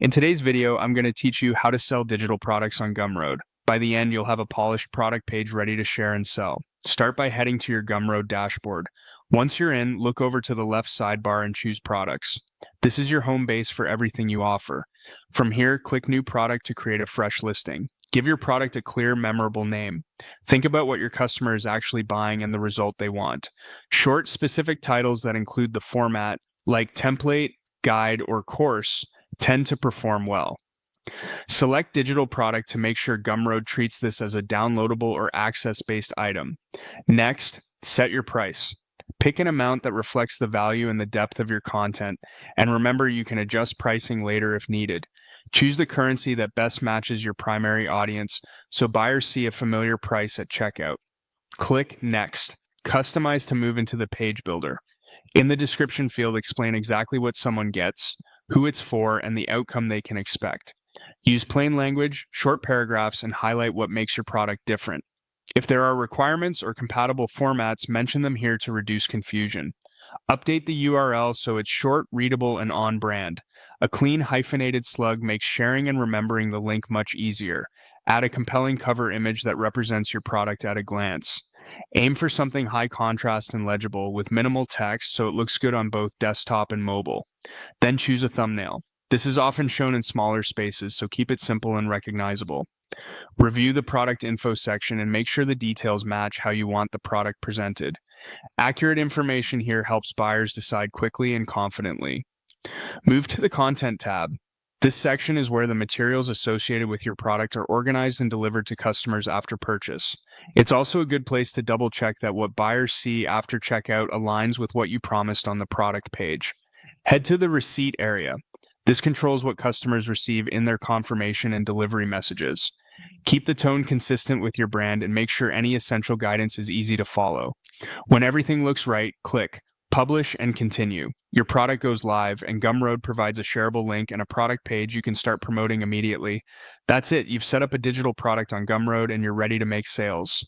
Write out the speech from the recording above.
In today's video, I'm going to teach you how to sell digital products on Gumroad. By the end, you'll have a polished product page ready to share and sell. Start by heading to your Gumroad dashboard. Once you're in, look over to the left sidebar and choose Products. This is your home base for everything you offer. From here, click New Product to create a fresh listing. Give your product a clear, memorable name. Think about what your customer is actually buying and the result they want. Short, specific titles that include the format, like template, guide, or course, tend to perform well. Select digital product to make sure Gumroad treats this as a downloadable or access-based item. Next, set your price. Pick an amount that reflects the value and the depth of your content, and remember you can adjust pricing later if needed. Choose the currency that best matches your primary audience so buyers see a familiar price at checkout. Click Next. Customize to move into the page builder. In the description field, explain exactly what someone gets, who it's for, and the outcome they can expect. Use plain language, short paragraphs, and highlight what makes your product different. If there are requirements or compatible formats, mention them here to reduce confusion. Update the URL so it's short, readable, and on brand. A clean hyphenated slug makes sharing and remembering the link much easier. Add a compelling cover image that represents your product at a glance. Aim for something high contrast and legible with minimal text so it looks good on both desktop and mobile. Then choose a thumbnail. This is often shown in smaller spaces, so keep it simple and recognizable. Review the product info section and make sure the details match how you want the product presented. Accurate information here helps buyers decide quickly and confidently. Move to the Content tab. This section is where the materials associated with your product are organized and delivered to customers after purchase. It's also a good place to double-check that what buyers see after checkout aligns with what you promised on the product page. Head to the Receipt area. This controls what customers receive in their confirmation and delivery messages. Keep the tone consistent with your brand and make sure any essential guidance is easy to follow. When everything looks right, click Publish and Continue. Your product goes live, and Gumroad provides a shareable link and a product page you can start promoting immediately. That's it. You've set up a digital product on Gumroad and you're ready to make sales.